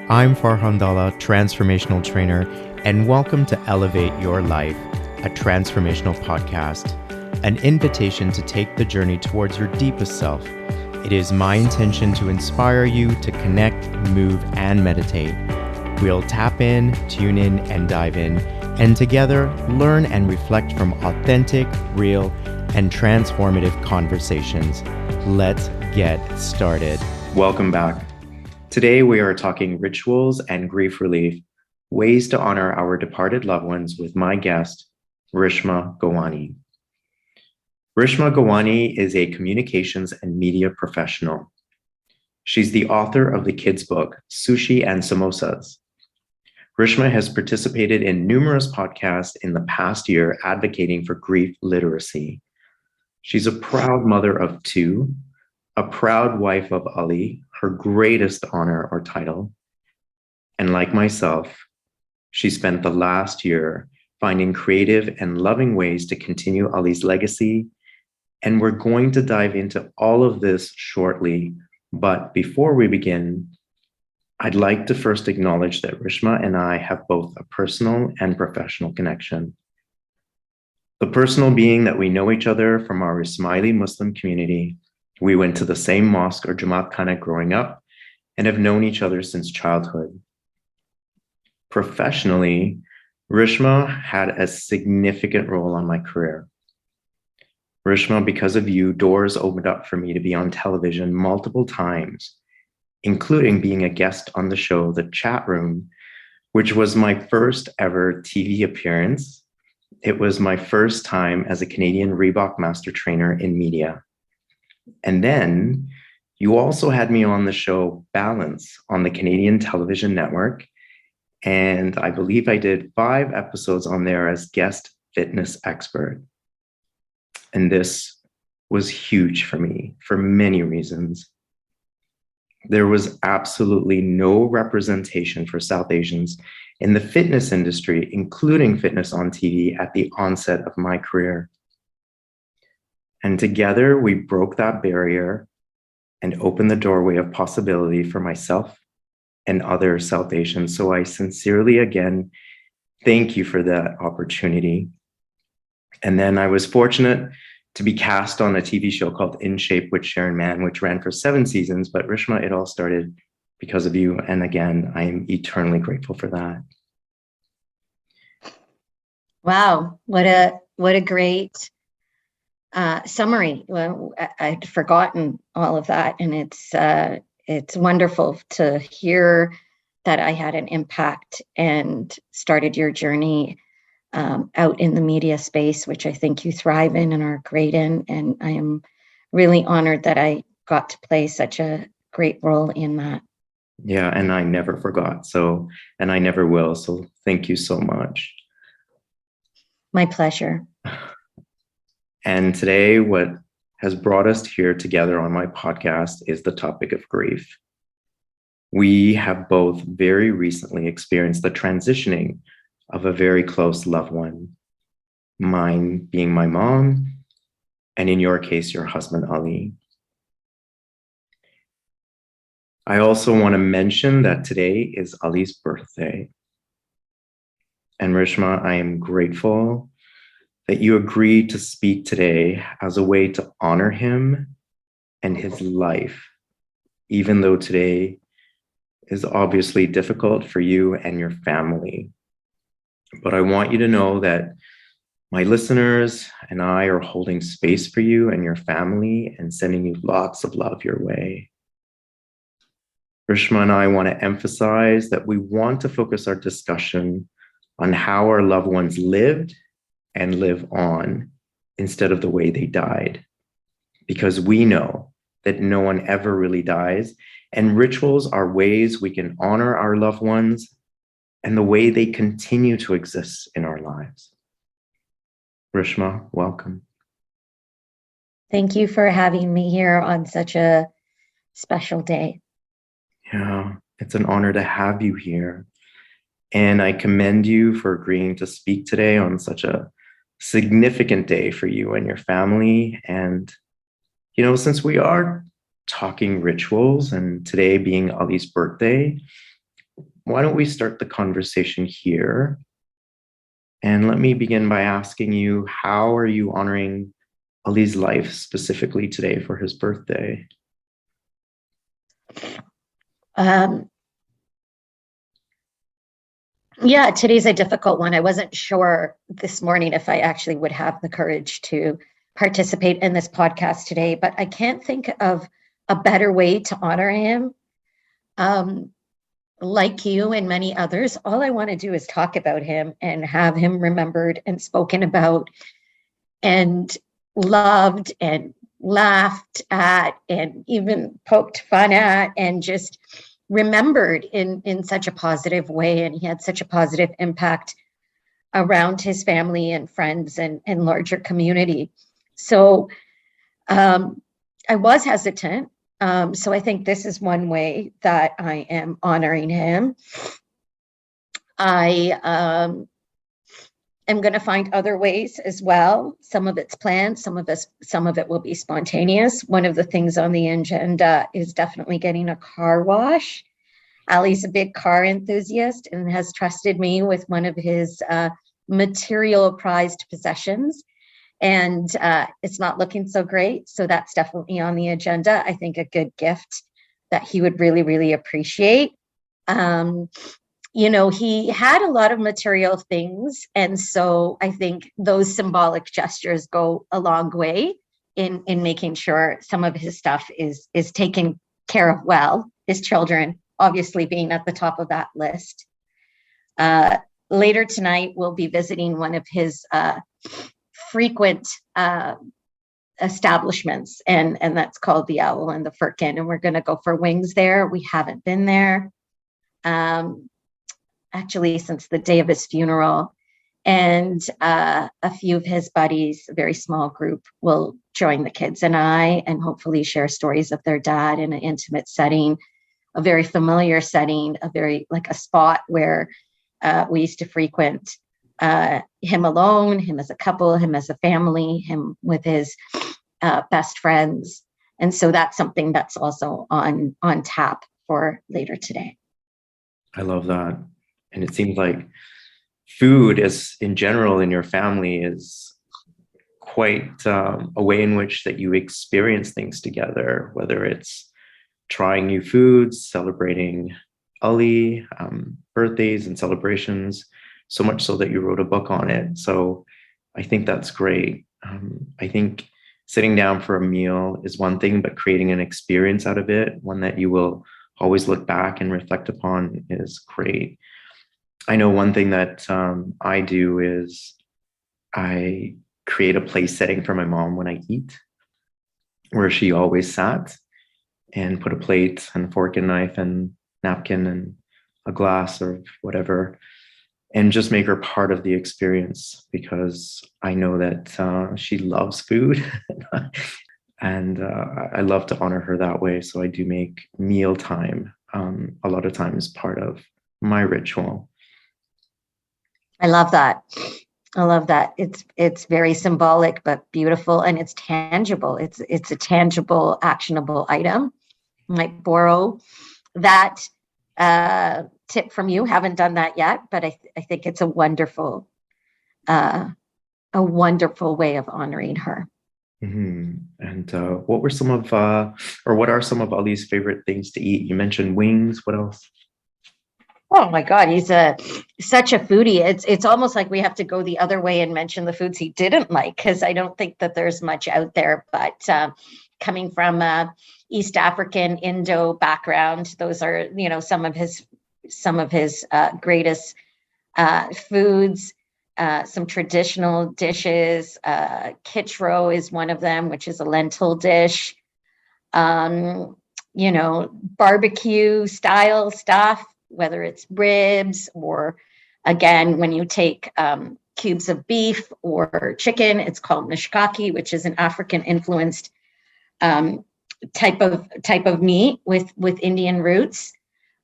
I'm Farhan Dalla, transformational trainer, and welcome to Elevate Your Life, a transformational podcast, an invitation to take the journey towards your deepest self. It is my intention to inspire you to connect, move, and meditate. We'll tap in, tune in, and dive in, and together learn and reflect from authentic, real, and transformative conversations. Let's get started. Welcome back. Today, we are talking rituals and grief relief, ways to honor our departed loved ones with my guest, Rishma Gawani. Rishma Gawani is a communications and media professional. She's the author of the kids' book, Sushi and Samosas. Rishma has participated in numerous podcasts in the past year advocating for grief literacy. She's a proud mother of two, a proud wife of Ali, her greatest honor or title. And like myself, she spent the last year finding creative and loving ways to continue Ali's legacy. And we're going to dive into all of this shortly. But before we begin, I'd like to first acknowledge that Rishma and I have both a personal and professional connection. The personal being that we know each other from our Ismaili Muslim community. We went to the same mosque or Jamaat Khana growing up and have known each other since childhood. Professionally, Rishma had a significant role on my career. Rishma, because of you, doors opened up for me to be on television multiple times, including being a guest on the show, The Chat Room, which was my first ever TV appearance. It was my first time as a Canadian Reebok master trainer in media. And then you also had me on the show Balance on the Canadian Television Network. And I believe I did 5 episodes on there as guest fitness expert. And this was huge for me for many reasons. There was absolutely no representation for South Asians in the fitness industry, including fitness on TV at the onset of my career. And together we broke that barrier and opened the doorway of possibility for myself and other South Asians. So I sincerely, again, thank you for that opportunity. And then I was fortunate to be cast on a TV show called In Shape with Sharon Mann, which ran for 7 seasons. But Rishma, it all started because of you. And again, I am eternally grateful for that. Wow, what a great summary. Well, I'd forgotten all of that, and it's wonderful to hear that I had an impact and started your journey out in the media space, which I think you thrive in and are great in. And I am really honored that I got to play such a great role in that. Yeah, and I never forgot. And I never will. So thank you so much. My pleasure. And today, what has brought us here together on my podcast is the topic of grief. We have both very recently experienced the transitioning of a very close loved one, mine being my mom, and in your case, your husband, Ali. I also want to mention that today is Ali's birthday. And Rishma, I am grateful that you agreed to speak today as a way to honor him and his life, even though today is obviously difficult for you and your family. But I want you to know that my listeners and I are holding space for you and your family and sending you lots of love your way. Rishma and I want to emphasize that we want to focus our discussion on how our loved ones lived and live on instead of the way they died. Because we know that no one ever really dies, and rituals are ways we can honor our loved ones and the way they continue to exist in our lives. Rishma, welcome. Thank you for having me here on such a special day. Yeah, it's an honor to have you here. And I commend you for agreeing to speak today on such a significant day for you and your family. And, since we are talking rituals and today being Ali's birthday, why don't we start the conversation here? And let me begin by asking you, how are you honoring Ali's life specifically today for his birthday? Yeah, today's a difficult one. I wasn't sure this morning if I actually would have the courage to participate in this podcast today, but I can't think of a better way to honor him. Like you and many others, all I want to do is talk about him and have him remembered and spoken about and loved and laughed at and even poked fun at and just remembered in such a positive way. And he had such a positive impact around his family and friends and larger community. So I was hesitant. So I think this is one way that I am honoring him. I am going to find other ways as well. Some of it's planned, some of it will be spontaneous. One of the things on the agenda is definitely getting a car wash. Ali's a big car enthusiast and has trusted me with one of his material prized possessions. And it's not looking so great. So that's definitely on the agenda. I think a good gift that he would really, really appreciate. He had a lot of material things. And so I think those symbolic gestures go a long way in making sure some of his stuff is taken care of well, his children obviously being at the top of that list. Later tonight, we'll be visiting one of his frequent establishments, and that's called the Owl and the Firkin, and we're going to go for wings there. We haven't been there actually since the day of his funeral, and a few of his buddies, a very small group, will join the kids and I and hopefully share stories of their dad in an intimate setting, a very familiar setting, a spot where we used to frequent, him alone, him as a couple, him as a family, him with his best friends. And so that's something that's also on tap for later today. I love that. And it seems like food is in general in your family is quite a way in which that you experience things together, whether it's trying new foods, celebrating Ali, birthdays and celebrations, so much so that you wrote a book on it. So I think that's great. I think sitting down for a meal is one thing, but creating an experience out of it, one that you will always look back and reflect upon, is great. I know one thing that I do is I create a place setting for my mom when I eat, where she always sat, and put a plate and fork and knife and napkin and a glass or whatever, and just make her part of the experience, because I know that she loves food and I love to honor her that way. So I do make mealtime a lot of times part of my ritual. I love that. I love that. It's very symbolic, but beautiful, and it's tangible. It's a tangible, actionable item. I might borrow that tip from you. Haven't done that yet, but I think it's a wonderful way of honoring her. Mm-hmm. And what are some of Ali's favorite things to eat? You mentioned wings. What else? Oh my God, he's such a foodie. It's almost like we have to go the other way and mention the foods he didn't like, because I don't think that there's much out there. But coming from East African Indo background, those are some of his greatest foods. Some traditional dishes. Kitchro is one of them, which is a lentil dish. Barbecue style stuff, whether it's ribs or, again, when you take cubes of beef or chicken, it's called mishkaki, which is an African influenced type of meat with Indian roots.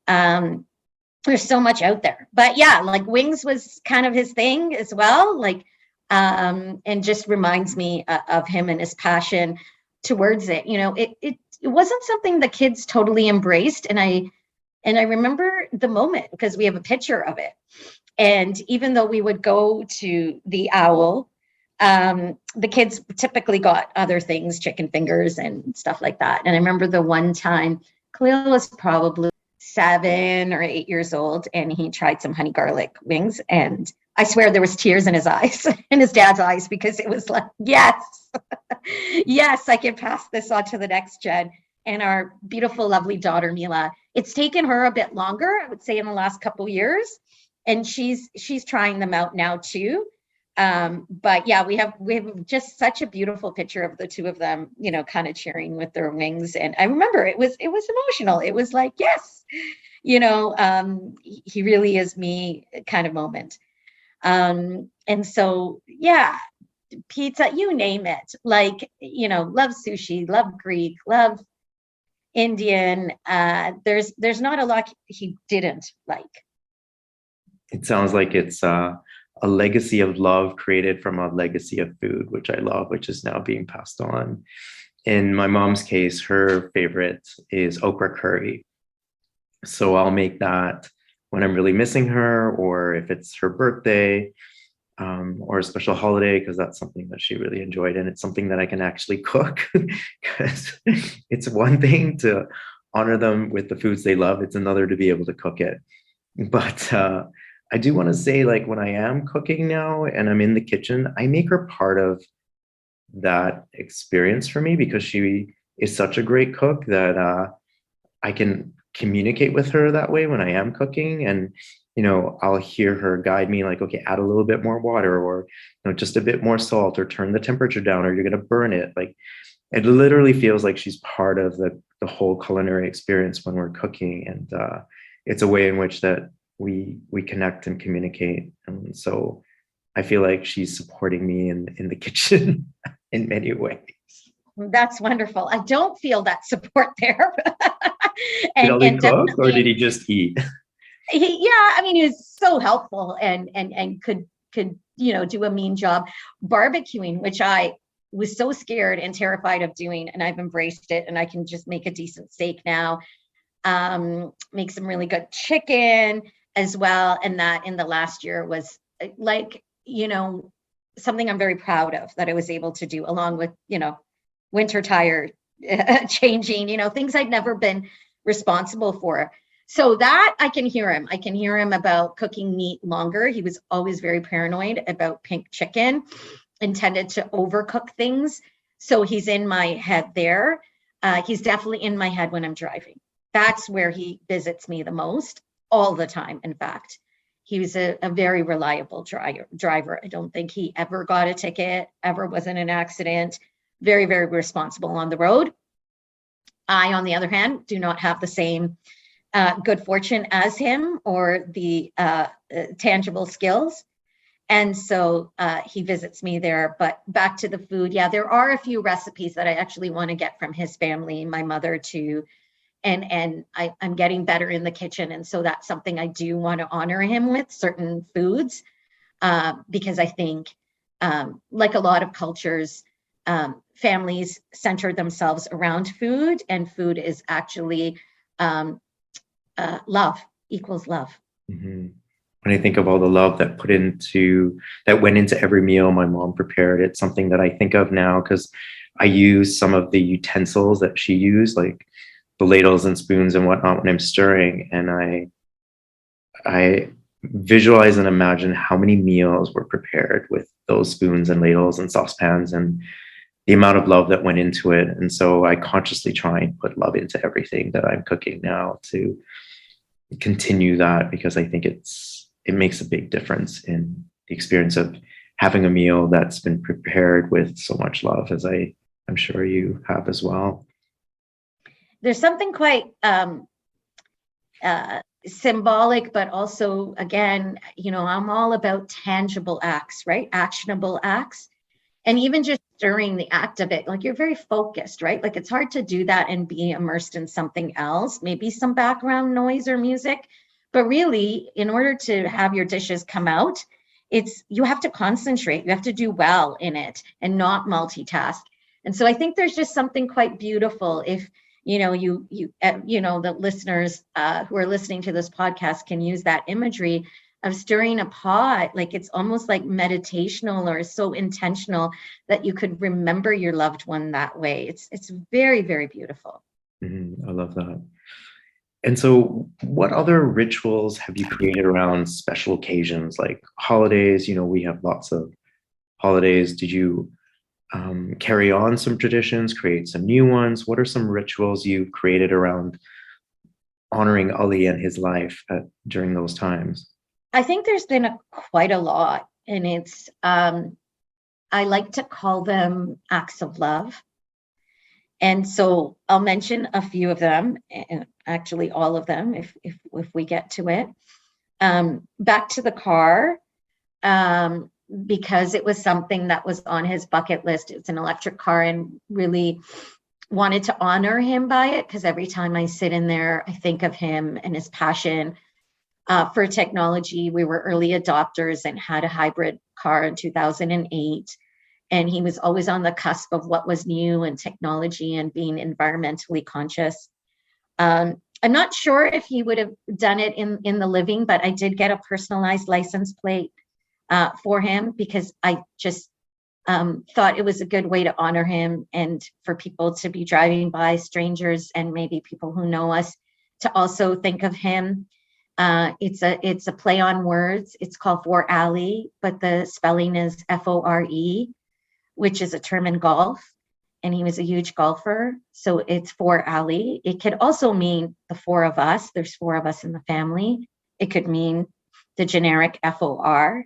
There's so much out there, but yeah, like wings was kind of his thing as well. And just reminds me of him and his passion towards it. It wasn't something the kids totally embraced. And I remember the moment because we have a picture of it. And even though we would go to the owl, the kids typically got other things, chicken fingers and stuff like that. And I remember the one time Khalil was probably 7 or 8 years old, and he tried some honey garlic wings, and I swear there was tears in his eyes, in his dad's eyes, because it was like, yes, yes, I can pass this on to the next gen. And our beautiful, lovely daughter, Mila, it's taken her a bit longer, I would say in the last couple of years. And she's trying them out now too. But yeah, we have just such a beautiful picture of the two of them, you know, kind of cheering with their wings. And I remember it was emotional. It was like, yes, you know, he really is me kind of moment. And so, yeah, pizza, you name it, like, you know, love sushi, love Greek, love Indian. There's not a lot he didn't like. It sounds like it's a legacy of love created from a legacy of food, which I love, which is now being passed on. In my mom's case, her favorite is okra curry. So I'll make that when I'm really missing her, or if it's her birthday, or a special holiday, because that's something that she really enjoyed. And it's something that I can actually cook, because it's one thing to honor them with the foods they love. It's another to be able to cook it. But I do want to say, like, when I am cooking now and I'm in the kitchen, I make her part of that experience for me, because she is such a great cook that I can communicate with her that way when I am cooking. And, you know, I'll hear her guide me, like, okay, add a little bit more water, or, you know, just a bit more salt, or turn the temperature down, or you're going to burn it. Like, it literally feels like she's part of the whole culinary experience when we're cooking. And it's a way in which that we connect and communicate. And so I feel like she's supporting me in the kitchen in many ways. That's wonderful. I don't feel that support there. Did Ollie cook, or did he just eat? Yeah, I mean, he was so helpful and could you know, do a mean job barbecuing, which I was so scared and terrified of doing, and I've embraced it, and I can just make a decent steak now. Make some really good chicken as well, and that in the last year was like, you know, something I'm very proud of that I was able to do, along with, you know, winter tire changing, you know, things I'd never been responsible for. So that I can hear him. I can hear him about cooking meat longer. He was always very paranoid about pink chicken, intended to overcook things. So he's in my head there. He's definitely in my head when I'm driving. That's where he visits me the most, all the time. In fact, he was a very reliable driver. I don't think he ever got a ticket, ever was in an accident. Very, very responsible on the road. I, on the other hand, do not have the same good fortune as him, or the tangible skills. And so he visits me there. But back to the food. Yeah, there are a few recipes that I actually want to get from his family, my mother too. And I'm getting better in the kitchen. And so that's something I do want to honor him with, certain foods, because I think, like a lot of cultures, families center themselves around food, and food is actually love, equals love. Mm-hmm. When I think of all the love that went into every meal my mom prepared, it's something that I think of now, because I use some of the utensils that she used, like the ladles and spoons and whatnot, when I'm stirring, and I visualize and imagine how many meals were prepared with those spoons and ladles and saucepans, and the amount of love that went into it. And so I consciously try and put love into everything that I'm cooking now to continue that, because I think it makes a big difference in the experience of having a meal that's been prepared with so much love, as I'm sure you have as well. There's something quite symbolic, but also, again, you know, I'm all about tangible acts, right? Actionable acts. And even just during the act of it, like, you're very focused, right? Like, it's hard to do that and be immersed in something else, maybe some background noise or music. But really, in order to have your dishes come out, you have to concentrate, you have to do well in it and not multitask. And so I think there's just something quite beautiful The listeners who are listening to this podcast can use that imagery of stirring a pot. Like, it's almost like meditational or so intentional that you could remember your loved one that way. It's very, very beautiful. I love that. And so what other rituals have you created around special occasions like holidays? We have lots of holidays. Did you carry on some traditions, create some new ones? What are some rituals you've created around honoring Ali and his life during those times? I think there's been quite a lot, and it's I like to call them acts of love. And so I'll mention a few of them, and actually all of them, if we get to it. Back to the car, because it was something that was on his bucket list. It's an electric car, and really wanted to honor him by it, because every time I sit in there, I think of him and his passion for technology. We were early adopters and had a hybrid car in 2008. And he was always on the cusp of what was new and technology and being environmentally conscious. I'm not sure if he would have done it in the living, but I did get a personalized license plate for him, because I just thought it was a good way to honor him, and for people to be driving by, strangers and maybe people who know us, to also think of him. It's a play on words. It's called For Ali, but the spelling is FORE, which is a term in golf. And he was a huge golfer. So it's For Ali. It could also mean the four of us. There's four of us in the family. It could mean the generic FOR.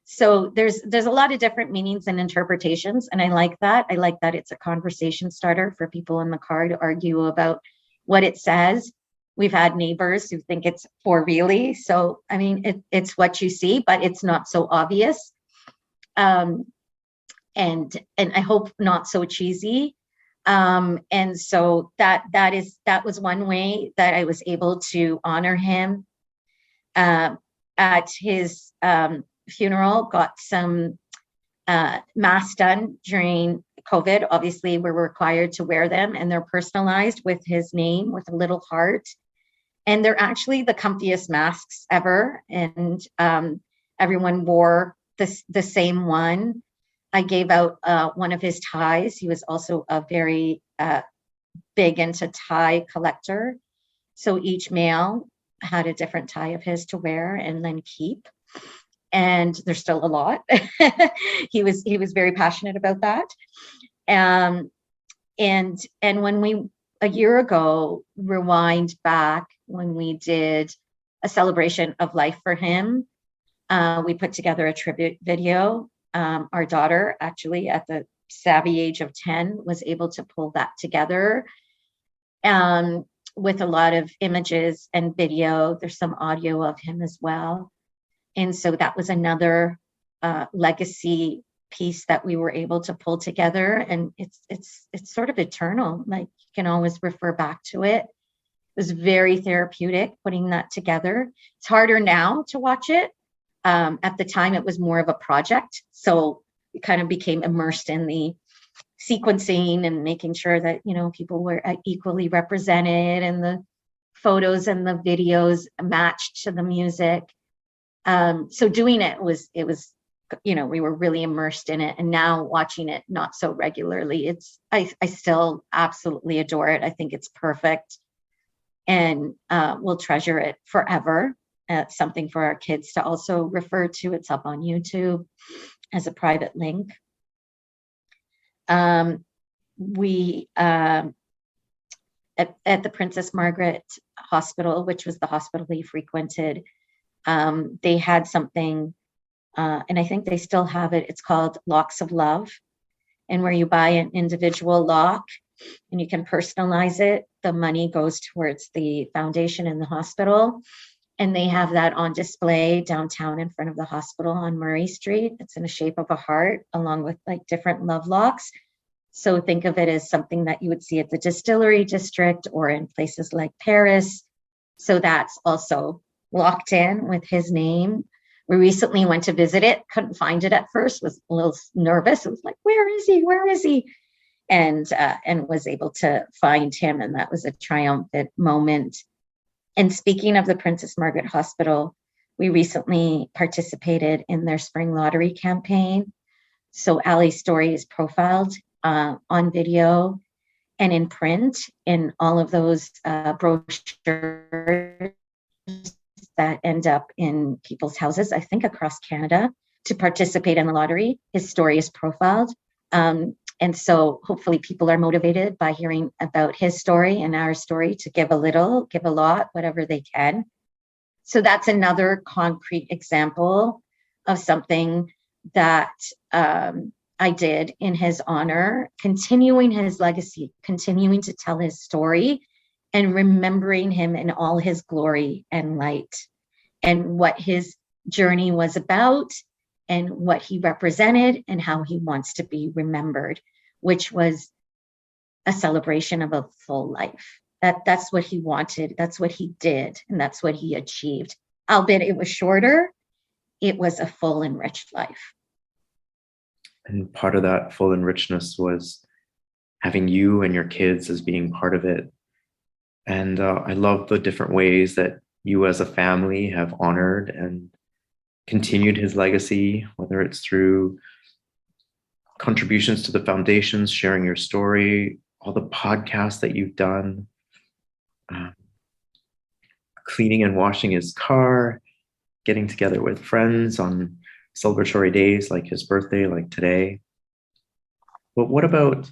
So there's a lot of different meanings and interpretations. And I like that. I like that it's a conversation starter for people in the car to argue about what it says. We've had neighbors who think it's For really. So, I mean, it's what you see, but it's not so obvious. And I hope not so cheesy. And so that was one way that I was able to honor him. At his funeral, got some masks done during COVID. Obviously, we're required to wear them, and they're personalized with his name, with a little heart. And they're actually the comfiest masks ever. And everyone wore the same one. I gave out one of his ties. He was also a very big into tie collector. So each male had a different tie of his to wear and then keep. And there's still a lot. He was very passionate about that. And when we, a year ago, rewind back when we did a celebration of life for him, we put together a tribute video. Our daughter, actually, at the savvy age of 10, was able to pull that together with a lot of images and video. There's some audio of him as well. And so that was another legacy piece that we were able to pull together. And it's sort of eternal. Like, you can always refer back to it. It was very therapeutic putting that together. It's harder now to watch it. At the time, it was more of a project. So we kind of became immersed in the sequencing and making sure that, people were equally represented, and the photos and the videos matched to the music. So doing it was, we were really immersed in it. And now watching it not so regularly, I still absolutely adore it. I think it's perfect, and we'll treasure it forever. Something for our kids to also refer to. It's up on YouTube as a private link. We at the Princess Margaret Hospital, which was the hospital he frequented, they had something, and I think they still have it. It's called Locks of Love, and where you buy an individual lock and you can personalize it. The money goes towards the foundation in the hospital. And they have that on display downtown in front of the hospital on Murray Street. It's in the shape of a heart, along with like different love locks. So think of it as something that you would see at the Distillery District or in places like Paris. So that's also locked in with his name. We recently went to visit it, couldn't find it at first, was a little nervous. It was like, where is he? Where is he? and was able to find him, and that was a triumphant moment. And speaking of the Princess Margaret Hospital, we recently participated in their spring lottery campaign. So Ali's story is profiled on video and in print in all of those brochures that end up in people's houses, I think across Canada, to participate in the lottery. His story is profiled. And so hopefully people are motivated by hearing about his story and our story to give a little, give a lot, whatever they can. So that's another concrete example of something that I did in his honor, continuing his legacy, continuing to tell his story and remembering him in all his glory and light and what his journey was about and what he represented and how he wants to be remembered, which was a celebration of a full life. That's what he wanted. That's what he did. And that's what he achieved. Albeit it was shorter, it was a full and rich life. And part of that full and richness was having you and your kids as being part of it. And I love the different ways that you as a family have honored and continued his legacy, whether it's through contributions to the foundations, sharing your story, all the podcasts that you've done, cleaning and washing his car, getting together with friends on celebratory days like his birthday, like today. But what about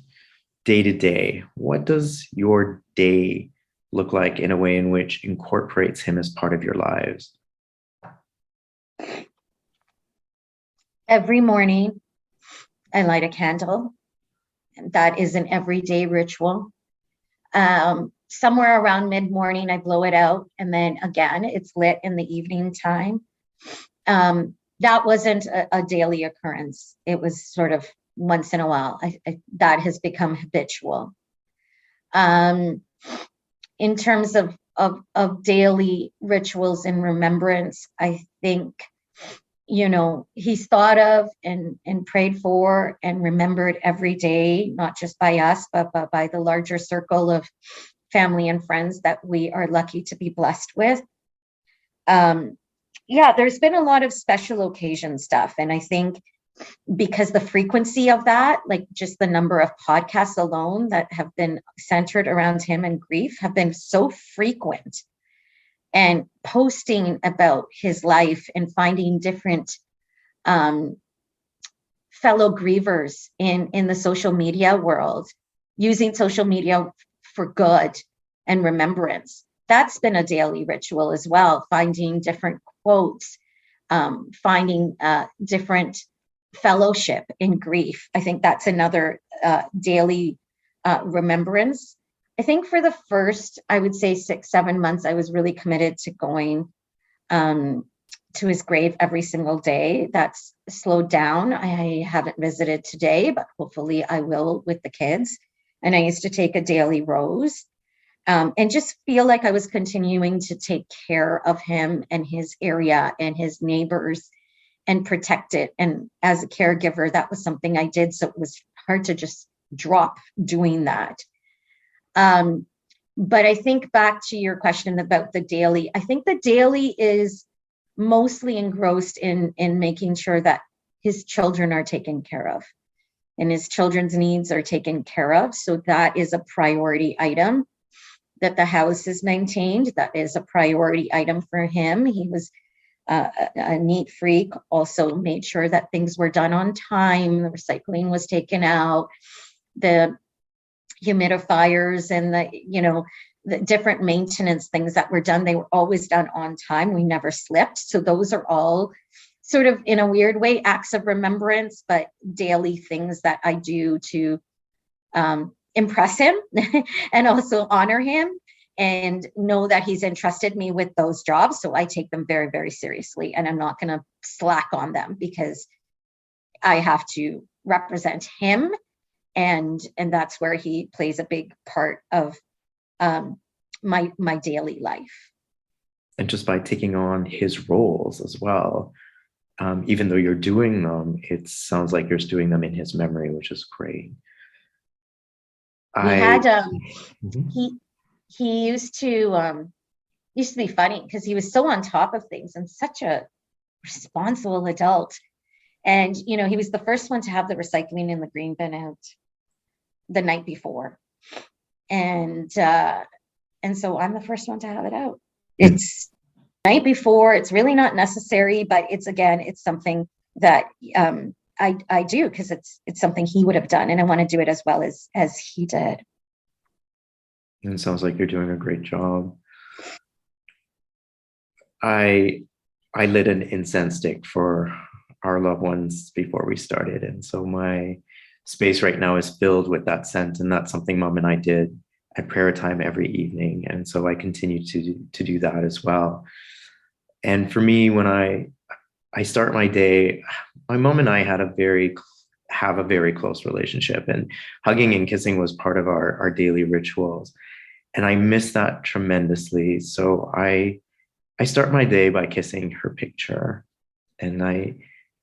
day to day? What does your day look like in a way in which incorporates him as part of your lives? Every morning, I light a candle. That is an everyday ritual. Somewhere around mid-morning, I blow it out. And then again, it's lit in the evening time. That wasn't a daily occurrence. It was sort of once in a while. That has become habitual. In terms of daily rituals and remembrance, I think, he's thought of and prayed for and remembered every day, not just by us, but by the larger circle of family and friends that we are lucky to be blessed with. There's been a lot of special occasion stuff. And I think because the frequency of that, like just the number of podcasts alone that have been centered around him and grief have been so frequent, and posting about his life and finding different fellow grievers in the social media world, using social media for good and remembrance. That's been a daily ritual as well, finding different quotes, finding different fellowship in grief. I think that's another daily remembrance. I think for the first, I would say 6-7 months, I was really committed to going to his grave every single day. That's slowed down. I haven't visited today, but hopefully I will with the kids. And I used to take a daily rose and just feel like I was continuing to take care of him and his area and his neighbors and protect it. And as a caregiver, that was something I did. So it was hard to just drop doing that. But I think back to your question about the daily, I think the daily is mostly engrossed in making sure that his children are taken care of and his children's needs are taken care of. So that is a priority item, that the house is maintained. That is a priority item for him. He was a neat freak, also made sure that things were done on time. The recycling was taken out, the humidifiers and the different maintenance things that were done, they were always done on time. We never slipped. So those are all sort of, in a weird way, acts of remembrance, but daily things that I do to impress him and also honor him and know that he's entrusted me with those jobs. So I take them very, very seriously, and I'm not going to slack on them because I have to represent him. And that's where he plays a big part of my daily life. And just by taking on his roles as well, even though you're doing them, it sounds like you're doing them in his memory, which is great. We I had Mhm. he used to be funny because he was so on top of things and such a responsible adult. And he was the first one to have the recycling in the green bin out the night before. And so I'm the first one to have it out. It's night before. It's really not necessary, but it's something that I do because it's something he would have done, and I want to do it as well as he did. And it sounds like you're doing a great job. I I lit an incense stick for our loved ones before we started, and so my space right now is filled with that scent, and that's something Mom and I did at prayer time every evening, and so I continue to do that as well. And for me, when I start my day, my mom and I have a very close relationship, and hugging and kissing was part of our daily rituals, and I miss that tremendously. So I start my day by kissing her picture, and I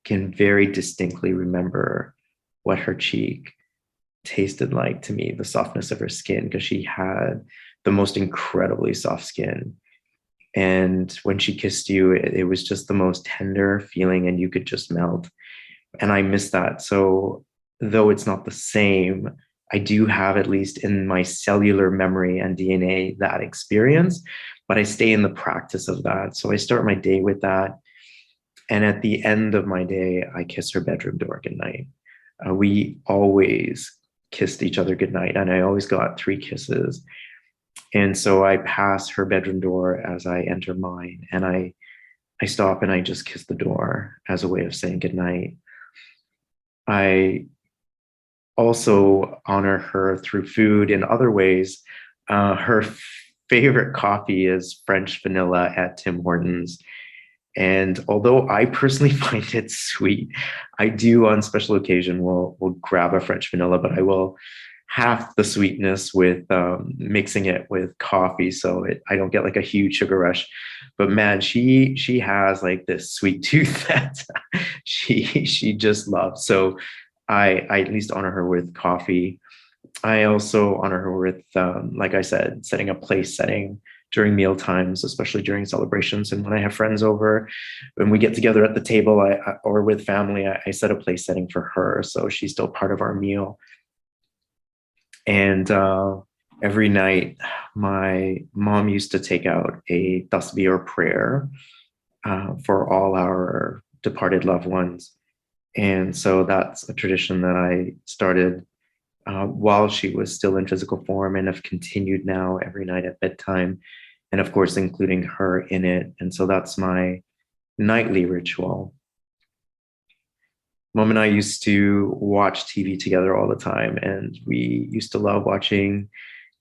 can very distinctly remember what her cheek tasted like to me, the softness of her skin, because she had the most incredibly soft skin. And when she kissed you, it was just the most tender feeling, and you could just melt. And I miss that. So, though it's not the same, I do have, at least in my cellular memory and DNA, that experience, but I stay in the practice of that. So I start my day with that. And at the end of my day, I kiss her bedroom door goodnight. We always kissed each other goodnight, and I always got 3 kisses. And so I pass her bedroom door as I enter mine, and I stop and I just kiss the door as a way of saying goodnight. I also honor her through food in other ways. Her favorite coffee is French vanilla at Tim Hortons. And although I personally find it sweet, I do on special occasion will grab a French vanilla, but I will half the sweetness with mixing it with coffee, so I don't get like a huge sugar rush. But man, she has like this sweet tooth that she just loves. So I at least honor her with coffee. I also honor her with, like I said, setting a place setting during meal times, especially during celebrations. And when I have friends over, when we get together at the table, or with family, I set a place setting for her, so she's still part of our meal. And every night, my mom used to take out a tasbih or prayer for all our departed loved ones. And so that's a tradition that I started while she was still in physical form, and have continued now every night at bedtime, and of course, including her in it. And so that's my nightly ritual. Mom and I used to watch TV together all the time, and we used to love watching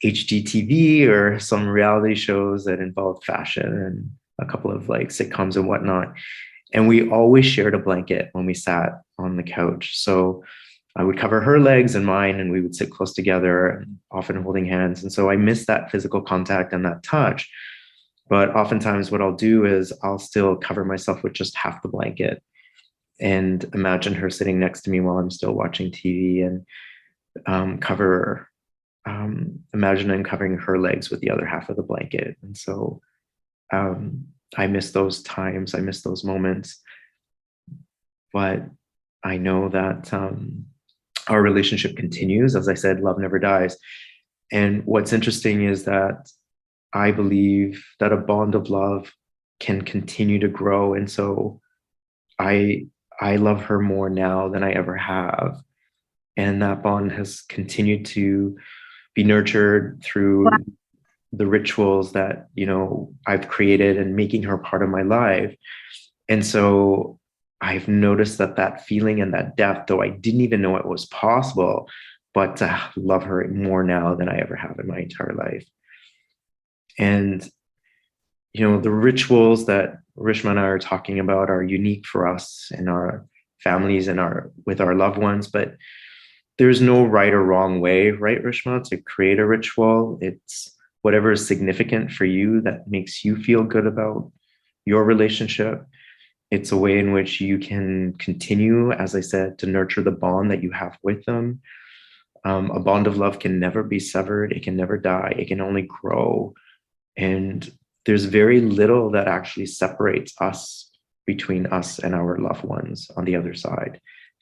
HGTV or some reality shows that involved fashion and a couple of like sitcoms and whatnot. And we always shared a blanket when we sat on the couch. So I would cover her legs and mine, and we would sit close together, often holding hands. And so I miss that physical contact and that touch. But oftentimes, what I'll do is I'll still cover myself with just half the blanket and imagine her sitting next to me while I'm still watching TV, and imagine I'm covering her legs with the other half of the blanket. And so I miss those times, I miss those moments. But I know that our relationship continues. As I said, love never dies. And what's interesting is that I believe that a bond of love can continue to grow. And so I I love her more now than I ever have. And that bond has continued to be nurtured through the rituals that, I've created, and making her part of my life. And so I've noticed that feeling and that depth, though I didn't even know it was possible, but to love her more now than I ever have in my entire life. And, the rituals that Rishma and I are talking about are unique for us and our families and with our loved ones, but there's no right or wrong way, right, Rishma, to create a ritual. It's whatever is significant for you that makes you feel good about your relationship. It's a way in which you can continue, as I said, to nurture the bond that you have with them. A bond of love can never be severed. It can never die. It can only grow. And there's very little that actually separates us, between us and our loved ones on the other side.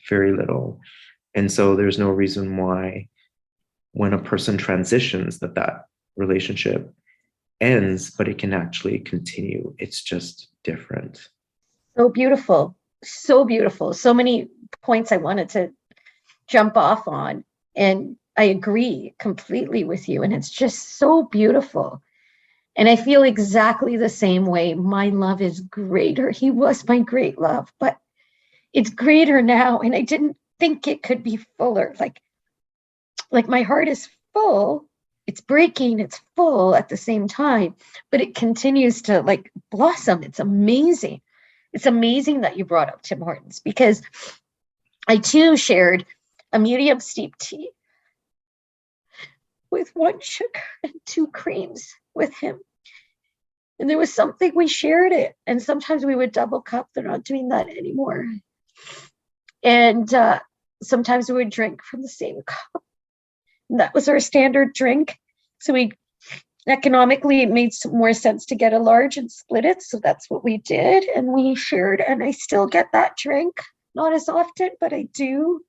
Very little. And so there's no reason why, when a person transitions, that relationship ends, but it can actually continue. It's just different. So beautiful. So beautiful. So many points I wanted to jump off on. And I agree completely with you. And it's just so beautiful. And I feel exactly the same way. My love is greater. He was my great love, but it's greater now. And I didn't think it could be fuller. Like my heart is full. It's breaking. It's full at the same time, but it continues to like blossom. It's amazing. It's amazing that you brought up Tim Hortons, because I too shared a medium steep tea with 1 sugar and 2 creams with him. And there was something, we shared it. And sometimes we would double cup. They're not doing that anymore. And sometimes we would drink from the same cup. And that was our standard drink. So economically, it made some more sense to get a large and split it. So that's what we did. And we shared. And I still get that drink. Not as often, but I do.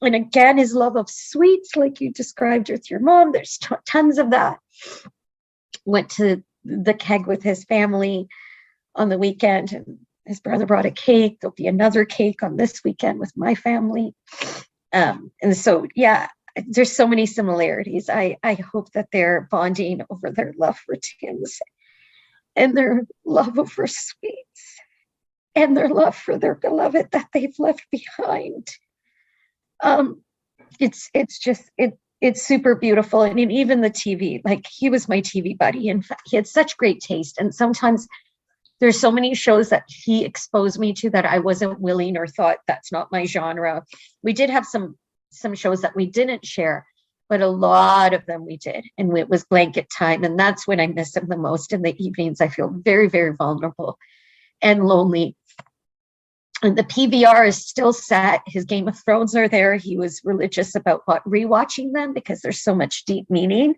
And again, his love of sweets, like you described with your mom, there's tons of that. Went to the keg with his family on the weekend, and his brother brought a cake. There'll be another cake on this weekend with my family. And so, yeah, there's so many similarities. I hope that they're bonding over their love for Tim's and their love for sweets and their love for their beloved that they've left behind. It's super beautiful. And even the TV, like he was my TV buddy. In fact, he had such great taste. And sometimes there's so many shows that he exposed me to that I wasn't willing or thought that's not my genre. We did have some shows that we didn't share, but a lot of them we did. And it was blanket time. And that's when I miss him the most. In the evenings, I feel very, very vulnerable and lonely. And the PVR is still set. His Game of Thrones are there. He was religious about rewatching them because there's so much deep meaning.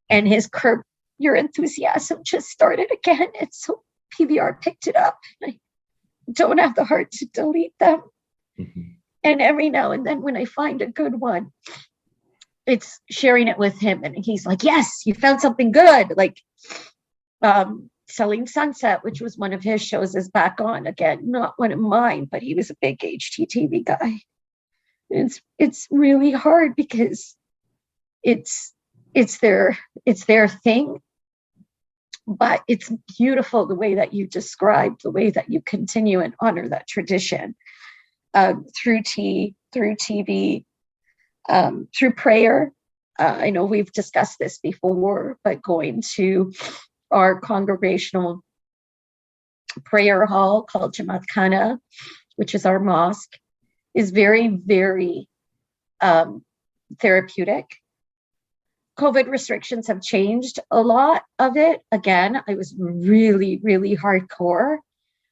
And his Curb Your Enthusiasm just started again. And so PVR picked it up. I don't have the heart to delete them. Mm-hmm. And every now and then when I find a good one, it's sharing it with him. And he's like, yes, you found something good. Like, Selling Sunset, which was one of his shows, is back on again. Not one of mine, but he was a big HGTV guy. It's really hard because it's their thing, but it's beautiful the way that you describe, the way that you continue and honor that tradition through tea, through TV, through prayer. I know we've discussed this before, but going to our congregational prayer hall called Jamaat Khana, which is our mosque, is very, very therapeutic. COVID restrictions have changed a lot of it. Again, I was really, really hardcore.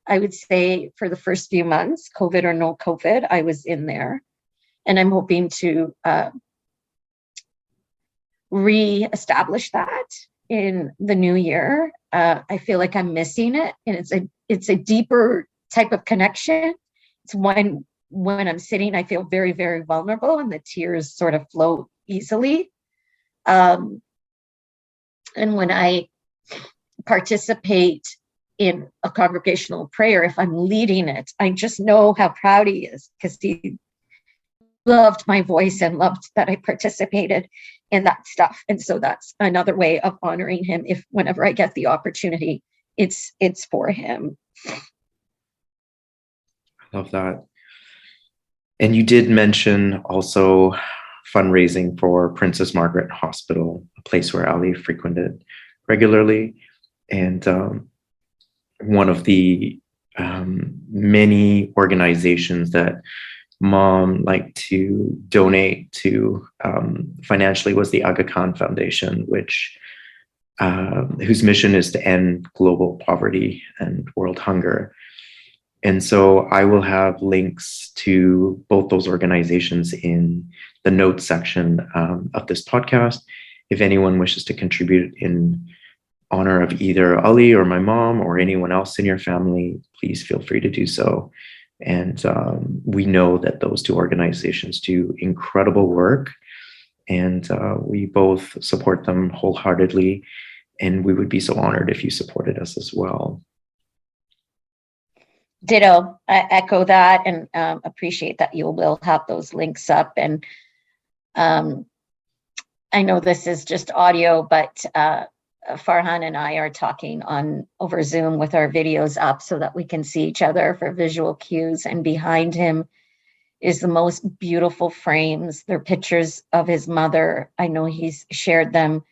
I would say for the first few months, COVID or no COVID, I was in there. And I'm hoping to re-establish that in the new year. I feel like I'm missing it, and it's a deeper type of connection. It's when I'm sitting, I feel very, very vulnerable, and the tears sort of flow easily. And when I participate in a congregational prayer, if I'm leading it, I just know how proud he is, because he loved my voice and loved that I participated in that stuff. And so that's another way of honoring him. If whenever I get the opportunity, it's for him. I love that. And you did mention also fundraising for Princess Margaret Hospital, a place where Ali frequented regularly. And one of the many organizations that Mom liked to donate to financially was the Aga Khan Foundation, which whose mission is to end global poverty and world hunger. And so I will have links to both those organizations in the notes section of this podcast. If anyone wishes to contribute in honor of either Ali or my mom or anyone else in your family, please feel free to do so. And we know that those two organizations do incredible work, and we both support them wholeheartedly. And we would be so honored if you supported us as well. Ditto. I echo that, and appreciate that you will have those links up. And I know this is just audio, but Farhan and I are talking over Zoom with our videos up so that we can see each other for visual cues. And behind him is the most beautiful frames. They're pictures of his mother. I know he's shared them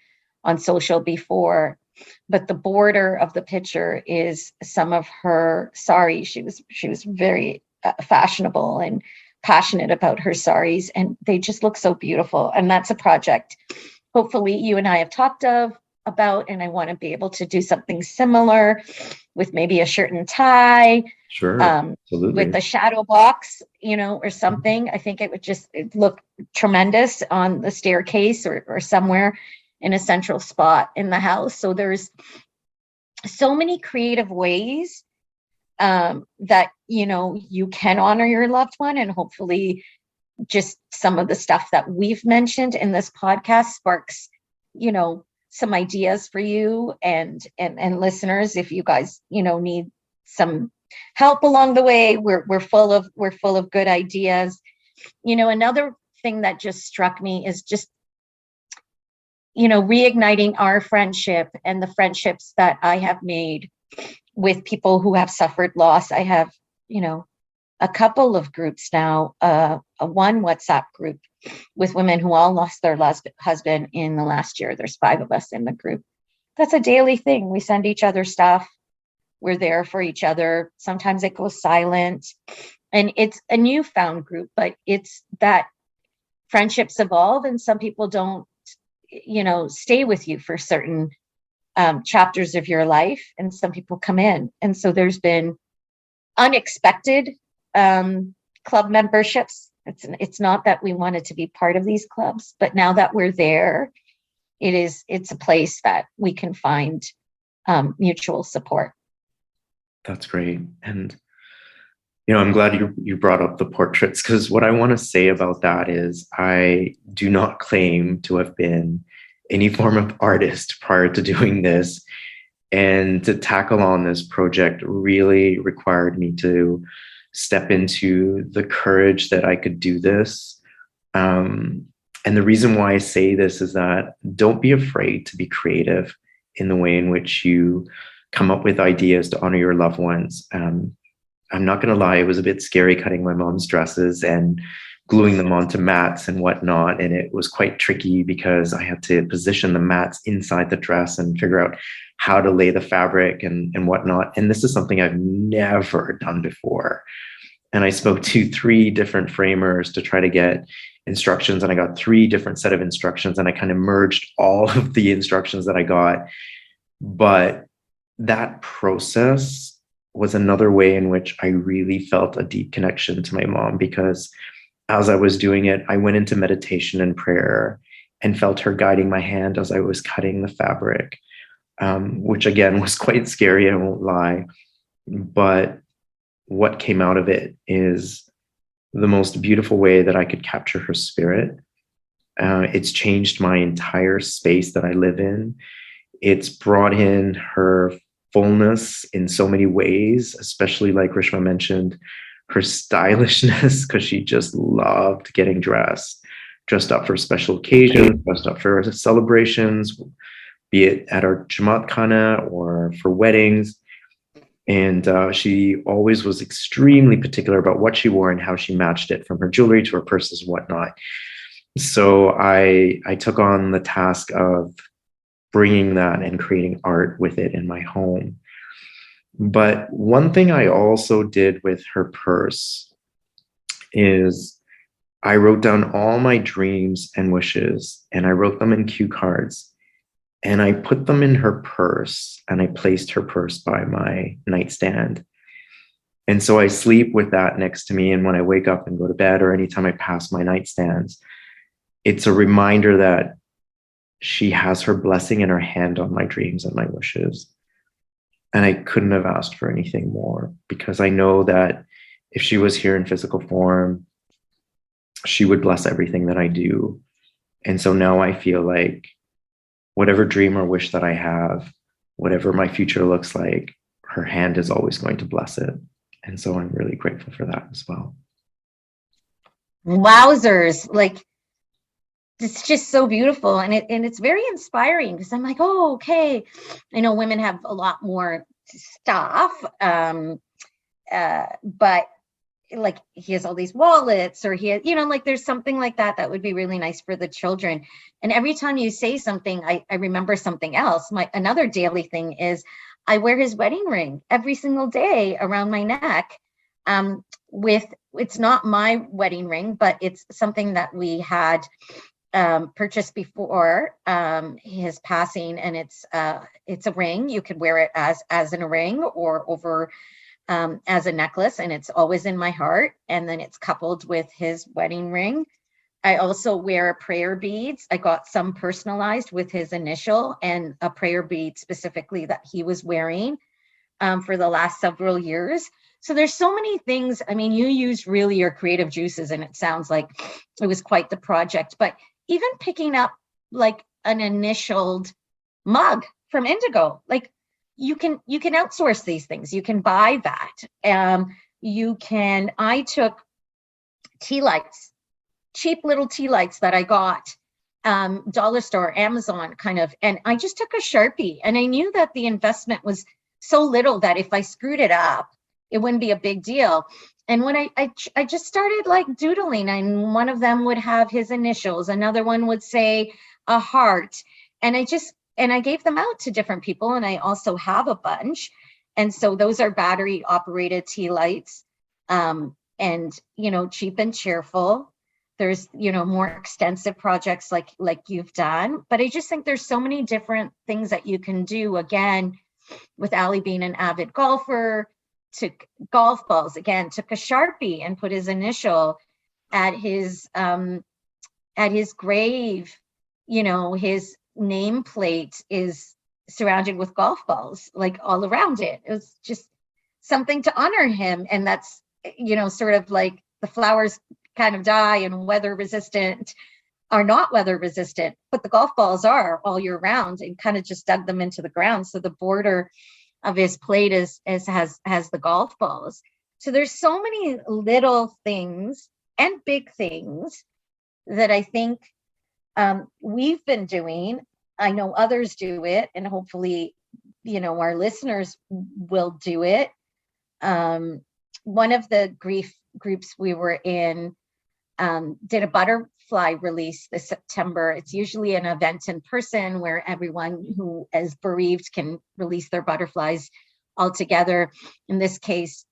on social before, but the border of the picture is some of her saris. She was very fashionable and passionate about her saris, and they just look so beautiful. And that's a project hopefully you and I have talked about, and I want to be able to do something similar with maybe a shirt and tie. Sure, absolutely. With a shadow box, or something. I think it'd look tremendous on the staircase or somewhere in a central spot in the house. So there's so many creative ways that, you can honor your loved one, and hopefully just some of the stuff that we've mentioned in this podcast sparks, some ideas for you and listeners. If you guys, need some help along the way, we're full of good ideas. Another thing that just struck me is just, reigniting our friendship and the friendships that I have made with people who have suffered loss. I have, a couple of groups now, one WhatsApp group with women who all lost their husband in the last year. There's 5 of us in the group. That's a daily thing. We send each other stuff. We're there for each other. Sometimes it goes silent, and it's a newfound group, but it's that friendships evolve, and some people don't, stay with you for certain chapters of your life, and some people come in. And so there's been unexpected club memberships. It's not that we wanted to be part of these clubs, but now that we're there, it's a place that we can find mutual support. That's great. And I'm glad you brought up the portraits, because what I want to say about that is I do not claim to have been any form of artist prior to doing this. And to tackle on this project really required me to step into the courage that I could do this. And the reason why I say this is that don't be afraid to be creative in the way in which you come up with ideas to honor your loved ones. I'm not going to lie, it was a bit scary cutting my mom's dresses and gluing them onto mats and whatnot. And it was quite tricky because I had to position the mats inside the dress and figure out how to lay the fabric and whatnot. And this is something I've never done before. And I spoke to 3 different framers to try to get instructions, and I got 3 different set of instructions, and I kind of merged all of the instructions that I got. But that process was another way in which I really felt a deep connection to my mom, because as I was doing it, I went into meditation and prayer and felt her guiding my hand as I was cutting the fabric, which again was quite scary, I won't lie. But what came out of it is the most beautiful way that I could capture her spirit. It's changed my entire space that I live in. It's brought in her fullness in so many ways, especially like Rishma mentioned, her stylishness, because she just loved getting dressed up for special occasions, dressed up for celebrations, be it at our Jamaat Khana or for weddings. And she always was extremely particular about what she wore and how she matched it, from her jewelry to her purses and whatnot. So I took on the task of bringing that and creating art with it in my home. But one thing I also did with her purse is I wrote down all my dreams and wishes, and I wrote them in cue cards, and I put them in her purse, and I placed her purse by my nightstand. And so I sleep with that next to me. And when I wake up and go to bed, or anytime I pass my nightstands, it's a reminder that she has her blessing in her hand on my dreams and my wishes. And I couldn't have asked for anything more, because I know that if she was here in physical form, she would bless everything that I do. And so now I feel like whatever dream or wish that I have, whatever my future looks like, her hand is always going to bless it. And so I'm really grateful for that as well. Wowzers. Like, it's just so beautiful. And it's very inspiring, because I'm like, oh, okay. I know women have a lot more stuff. But like, he has all these wallets, or he has, like, there's something like that would be really nice for the children. And every time you say something, I remember something else. Another daily thing is I wear his wedding ring every single day around my neck. It's not my wedding ring, but it's something that we had purchased before his passing, and it's a ring. You could wear it as in a ring or over as a necklace, and it's always in my heart. And then it's coupled with his wedding ring. I also wear prayer beads. I got some personalized with his initial, and a prayer bead specifically that he was wearing for the last several years. So there's so many things. I mean, you use really your creative juices, and it sounds like it was quite the project. But even picking up like an initialed mug from Indigo, like, you can outsource these things. You can buy that. I took tea lights, cheap little tea lights that I got dollar store, Amazon kind of, and I just took a Sharpie, and I knew that the investment was so little that if I screwed it up, it wouldn't be a big deal. And when I just started like doodling, and one of them would have his initials, another one would say a heart, and I gave them out to different people, and I also have a bunch. And so those are battery operated tea lights, and, cheap and cheerful. There's, more extensive projects like you've done, but I just think there's so many different things that you can do. Again, with Ali being an avid golfer, took golf balls, again, took a Sharpie and put his initial at his grave. His nameplate is surrounded with golf balls, like all around it. It was just something to honor him. And that's, sort of like the flowers kind of die and weather resistant are not weather resistant, but the golf balls are all year round, and kind of just dug them into the ground. So the border of his plate has the golf balls. So there's so many little things and big things that I think we've been doing. I know others do it, and hopefully, our listeners will do it. One of the grief groups we were in did a butterfly release this September. It's usually an event in person where everyone who is bereaved can release their butterflies all together. In this case,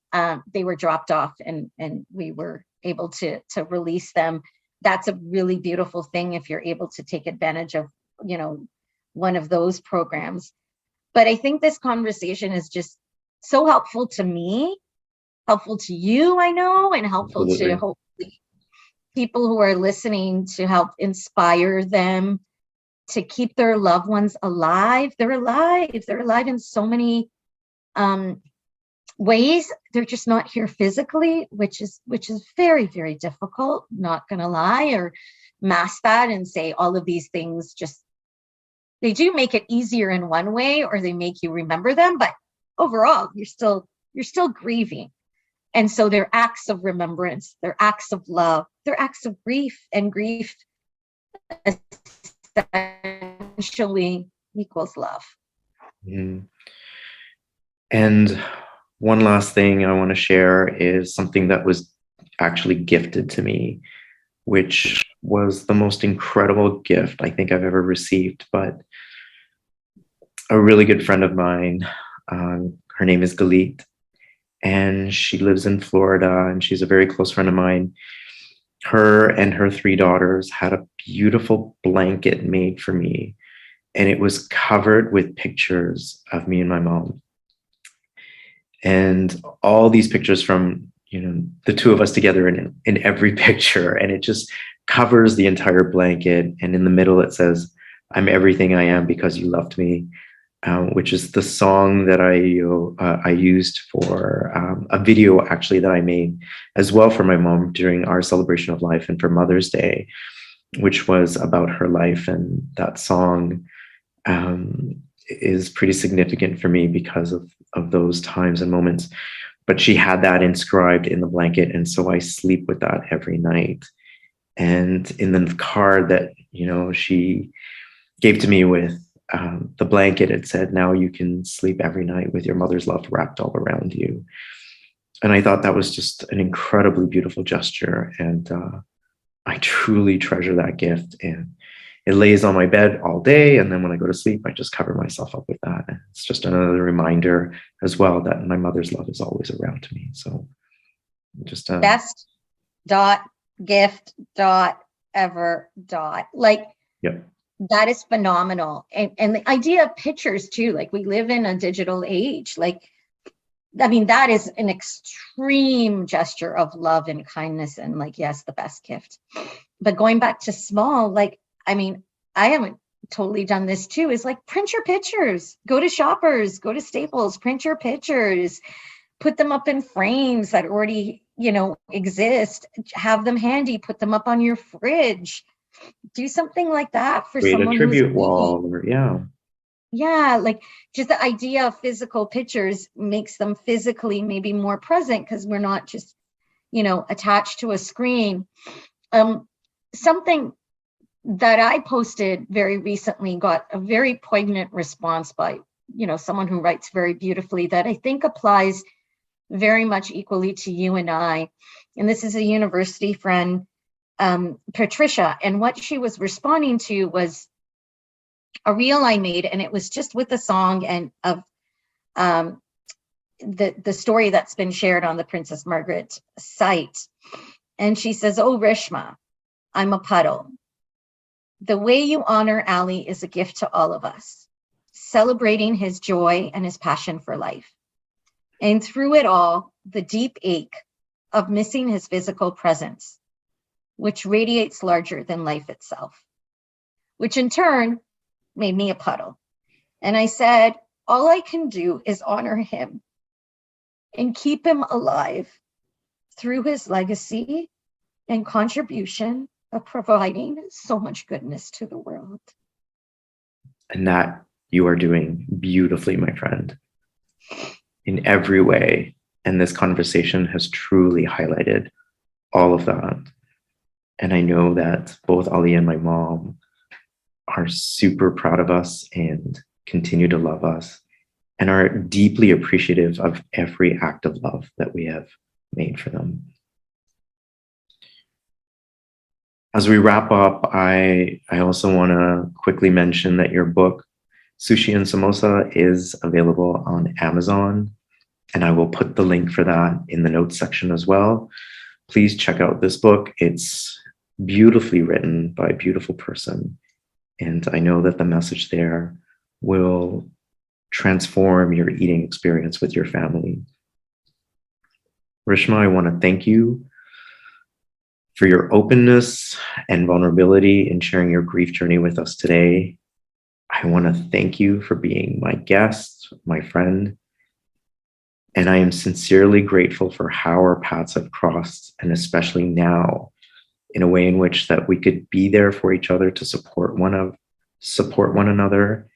they were dropped off, and we were able to release them. That's a really beautiful thing if you're able to take advantage of, one of those programs. But I think this conversation is just so helpful to me, helpful to you, I know, and helpful Absolutely. to hopefully people who are listening, to help inspire them to keep their loved ones alive. They're alive. They're alive in so many ways. They're just not here physically, which is very, very difficult, not gonna lie, or mask that and say all of these things. Just, they do make it easier in one way, or they make you remember them, but overall you're still grieving. And so they're acts of remembrance, they're acts of love, they're acts of grief, and grief essentially equals love. Mm. And one last thing I want to share is something that was actually gifted to me, which was the most incredible gift I think I've ever received. But a really good friend of mine, her name is Galit, and she lives in Florida, and she's a very close friend of mine. Her and her 3 daughters had a beautiful blanket made for me, and it was covered with pictures of me and my mom. and all these pictures from, the two of us together in every picture. And it just covers the entire blanket. And in the middle, it says, "I'm everything I am because you loved me," which is the song that I used for a video actually that I made as well for my mom during our celebration of life and for Mother's Day, which was about her life. And that song is pretty significant for me because of those times and moments. But she had that inscribed in the blanket, and so I sleep with that every night. And in the card that she gave to me with the blanket, it said, "Now you can sleep every night with your mother's love wrapped all around you." And I thought that was just an incredibly beautiful gesture, and I truly treasure that gift. And it lays on my bed all day, and then when I go to sleep, I just cover myself up with that. And it's just another reminder as well that my mother's love is always around me. So just best dot gift dot ever dot, like, yep. That is phenomenal. And the idea of pictures too, like, we live in a digital age. Like, I mean, that is an extreme gesture of love and kindness, and, like, yes, the best gift. But going back to small, like, I mean, I haven't totally done this too, is like, print your pictures, go to Shoppers, go to Staples, print your pictures, put them up in frames that already, exist, have them handy, put them up on your fridge, do something like that for Create someone a tribute wall, or yeah, like, just the idea of physical pictures makes them physically maybe more present, because we're not just, attached to a screen. Something that I posted very recently got a very poignant response by, someone who writes very beautifully, that I think applies very much equally to you and I. And this is a university friend, Patricia. And what she was responding to was a reel I made, and it was just with the song and of the story that's been shared on the Princess Margaret site. And she says, "Oh, Rishma, I'm a puddle. The way you honor Ali is a gift to all of us, celebrating his joy and his passion for life. And through it all, the deep ache of missing his physical presence, which radiates larger than life itself," which in turn made me a puddle. And I said, all I can do is honor him and keep him alive through his legacy and contribution of providing so much goodness to the world. And that you are doing beautifully, my friend, in every way. And this conversation has truly highlighted all of that. And I know that both Ali and my mom are super proud of us and continue to love us and are deeply appreciative of every act of love that we have made for them. As we wrap up, I also want to quickly mention that your book, Sushi and Samosa, is available on Amazon, and I will put the link for that in the notes section as well. Please check out this book. It's beautifully written by a beautiful person, and I know that the message there will transform your eating experience with your family. Rishma, I want to thank you for your openness and vulnerability in sharing your grief journey with us today. I want to thank you for being my guest, my friend, and I am sincerely grateful for how our paths have crossed, and especially now, in a way in which that we could be there for each other to support one another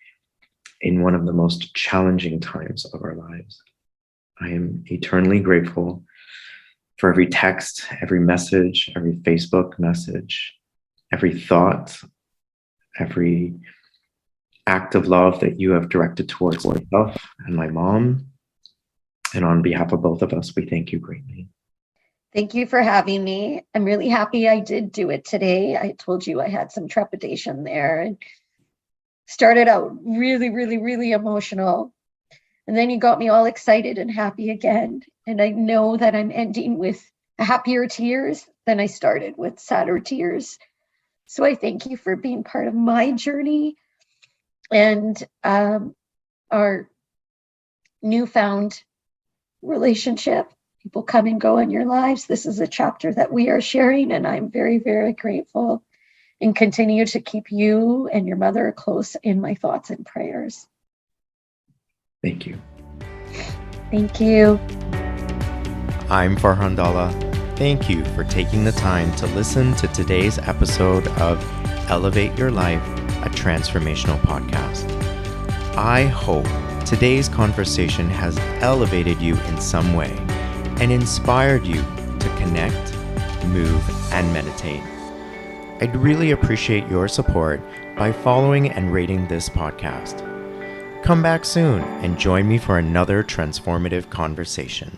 in one of the most challenging times of our lives. I am eternally grateful for every text, every message, every Facebook message, every thought, every act of love that you have directed towards myself and my mom. And on behalf of both of us, we thank you greatly. Thank you for having me. I'm really happy I did do it today. I told you I had some trepidation there, and started out really, really, really emotional. And then you got me all excited and happy again. And I know that I'm ending with happier tears than I started, with sadder tears. So I thank you for being part of my journey and our newfound relationship. People come and go in your lives. This is a chapter that we are sharing, and I'm very, very grateful, and continue to keep you and your mother close in my thoughts and prayers. Thank you. Thank you. I'm Farhan Dhalla. Thank you for taking the time to listen to today's episode of Elevate Your Life, a transformational podcast. I hope today's conversation has elevated you in some way and inspired you to connect, move, and meditate. I'd really appreciate your support by following and rating this podcast. Come back soon and join me for another transformative conversation.